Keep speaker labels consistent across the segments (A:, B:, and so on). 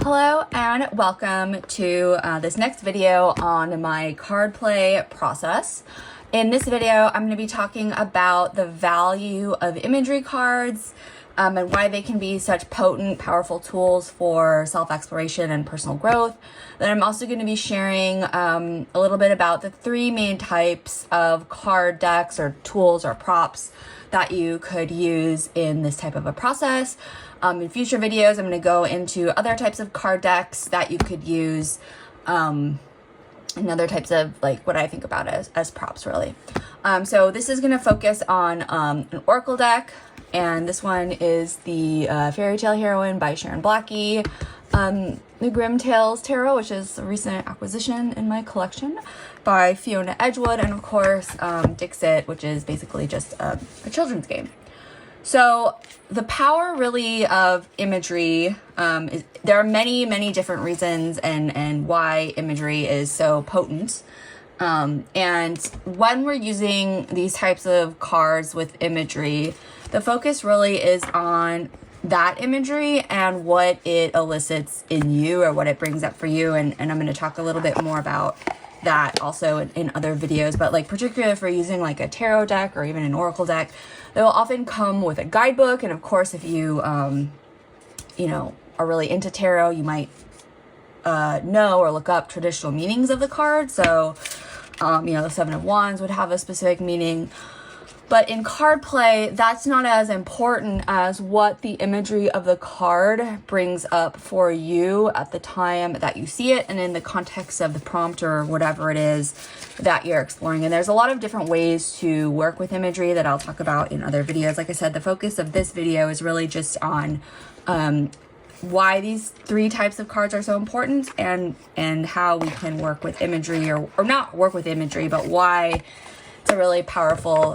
A: Hello and welcome to this next video on my card play process. In this video, I'm going to be talking about the value of imagery cards and why they can be such potent, powerful tools for self-exploration and personal growth. Then I'm also going to be sharing a little bit about the three main types of card decks or tools or props that you could use in this type of a process. In future videos, I'm going to go into other types of card decks that you could use and other types of like what I think about as props really. So this is going to focus on an Oracle deck, and this one is the Fairy Tale Heroine by Sharon Blackie. The Grim Tales Tarot, which is a recent acquisition in my collection, by Fiona, Edgewood, and of course Dixit, which is basically just a children's game. So the power really of imagery, there are many different reasons and why imagery is so potent. And when we're using these types of cards with imagery, the focus really is on that imagery and what it elicits in you or what it brings up for you. And I'm going to talk a little bit more about that also in other videos, but like particularly if we're using like a tarot deck or even an oracle deck, they will often come with a guidebook. And of course, if you, you know, are really into tarot, you might know or look up traditional meanings of the card. So, you know, the Seven of Wands would have a specific meaning. But in card play, that's not as important as what the imagery of the card brings up for you at the time that you see it and in the context of the prompt or whatever it is that you're exploring. And there's a lot of different ways to work with imagery that I'll talk about in other videos. Like I said, the focus of this video is really just on why these three types of cards are so important and how we can work with imagery or not work with imagery, but why it's a really powerful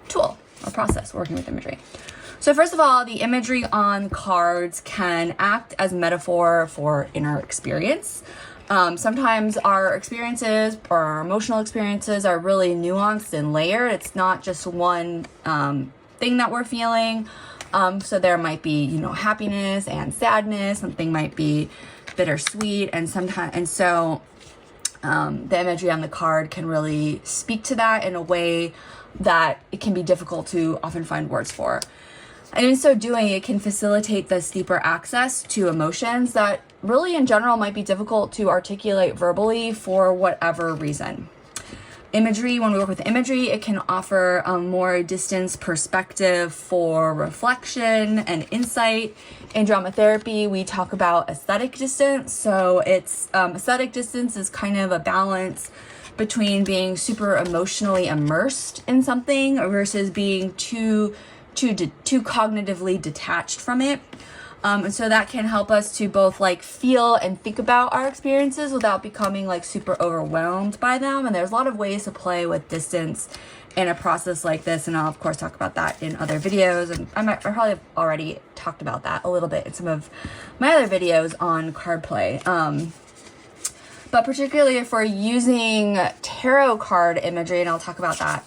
A: tool or process working with imagery. So first of all, the imagery on cards can act as metaphor for inner experience. Sometimes our experiences or our emotional experiences are really nuanced and layered. It's not just one thing that we're feeling. So there might be, you know, happiness and sadness. Something might be bittersweet, and so the imagery on the card can really speak to that in a way that it can be difficult to often find words for. And in so doing, it can facilitate this deeper access to emotions that really in general might be difficult to articulate verbally for whatever reason. Imagery, when we work with imagery, it can offer a more distance perspective for reflection and insight. In drama therapy, we talk about aesthetic distance. So it's aesthetic distance is kind of a balance between being super emotionally immersed in something versus being too cognitively detached from it. And so that can help us to both like feel and think about our experiences without becoming like super overwhelmed by them. And there's a lot of ways to play with distance in a process like this. And I'll of course talk about that in other videos. And I probably have already talked about that a little bit in some of my other videos on card play. But particularly if we're using tarot card imagery, and I'll talk about that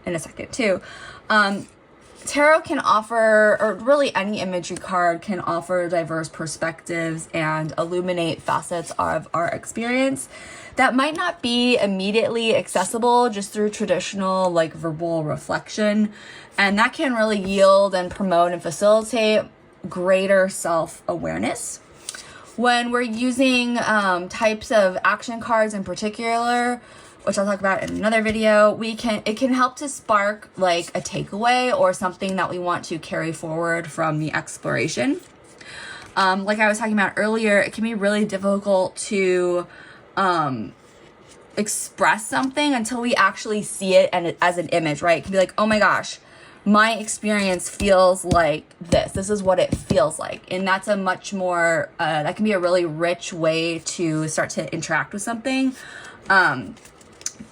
A: in a second too. Tarot can offer, or really any imagery card can offer diverse perspectives and illuminate facets of our experience that might not be immediately accessible just through traditional like verbal reflection. And that can really yield and promote and facilitate greater self-awareness. When we're using types of action cards in particular, which I'll talk about in another video, it can help to spark like a takeaway or something that we want to carry forward from the exploration. Like I was talking about earlier, it can be really difficult to express something until we actually see it and as an image, right? It can be like, oh my gosh, my experience feels like this. This is what it feels like. And that's a much more, that can be a really rich way to start to interact with something.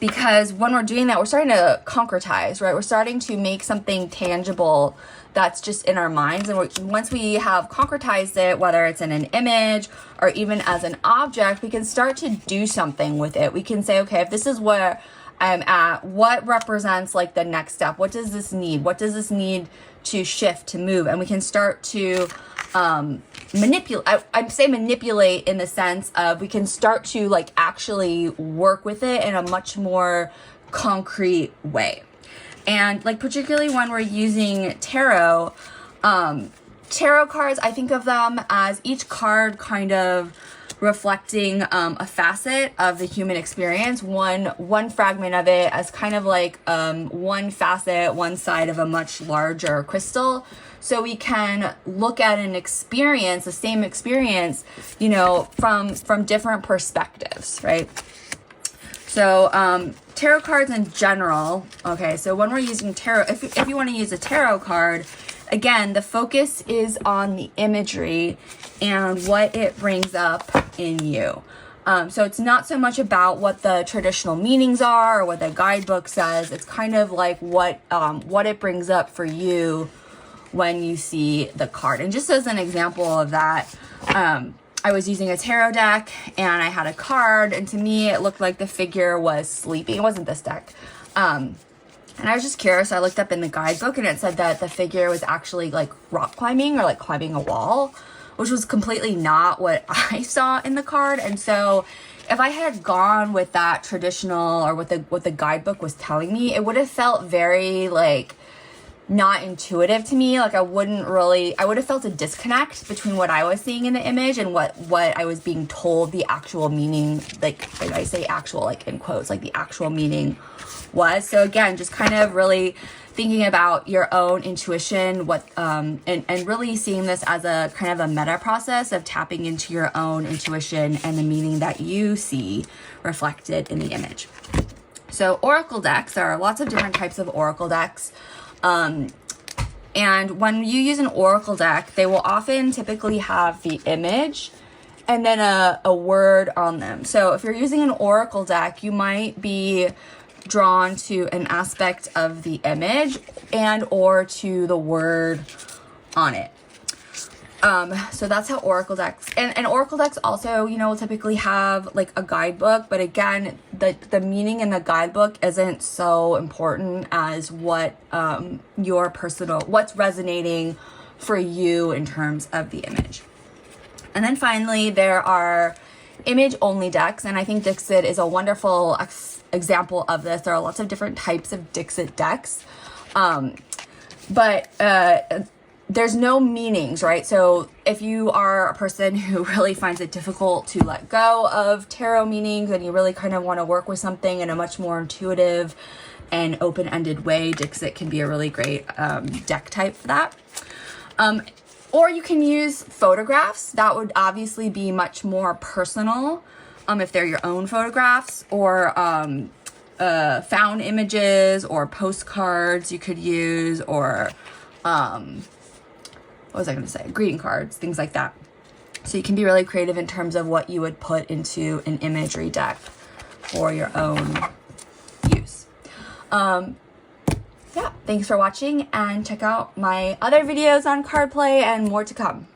A: Because when we're doing that, we're starting to concretize, right? We're starting to make something tangible that's just in our minds. And once we have concretized it, whether it's in an image or even as an object, we can start to do something with it. We can say, okay, if this is where I'm at, what represents like the next step? What does this need? What does this need to shift, to move? And we can start to I say manipulate in the sense of we can start to like actually work with it in a much more concrete way. And like particularly when we're using tarot, tarot cards, I think of them as each card kind of reflecting a facet of the human experience, one fragment of it as kind of like one facet, one side of a much larger crystal. So we can look at an experience, the same experience, you know, from different perspectives, right? So tarot cards in general, okay, so when we're using tarot, if you want to use a tarot card, again, the focus is on the imagery and what it brings up in you. So it's not so much about what the traditional meanings are or what the guidebook says. It's kind of like what it brings up for you when you see the card. And just as an example of that, I was using a tarot deck and I had a card, and to me it looked like the figure was sleeping. It wasn't this deck. And I was just curious. I looked up in the guidebook and it said that the figure was actually like rock climbing or like climbing a wall, which was completely not what I saw in the card. And so if I had gone with that traditional or what the guidebook was telling me, it would have felt very like not intuitive to me. Like I would have felt a disconnect between what I was seeing in the image and what I was being told the actual meaning, like I say actual, like in quotes, like the actual meaning was. So again, just kind of really thinking about your own intuition, and really seeing this as a kind of a meta process of tapping into your own intuition and the meaning that you see reflected in the image. So oracle decks, there are lots of different types of oracle decks. And when you use an oracle deck, they will often typically have the image and then a word on them. So if you're using an oracle deck, you might be drawn to an aspect of the image and or to the word on it. So that's how oracle decks, and oracle decks also, you know, will typically have like a guidebook, but again, the meaning in the guidebook isn't so important as what what's resonating for you in terms of the image. And then finally, there are image only decks, and I think Dixit is a wonderful example of this. There are lots of different types of Dixit decks, but there's no meanings, right? So if you are a person who really finds it difficult to let go of tarot meanings and you really kind of want to work with something in a much more intuitive and open-ended way, Dixit can be a really great deck type for that. Or you can use photographs. That would obviously be much more personal if they're your own photographs, or found images or postcards you could use, or what was I going to say? Greeting cards, things like that. So you can be really creative in terms of what you would put into an imagery deck for your own use. Yeah, thanks for watching, and check out my other videos on card play and more to come.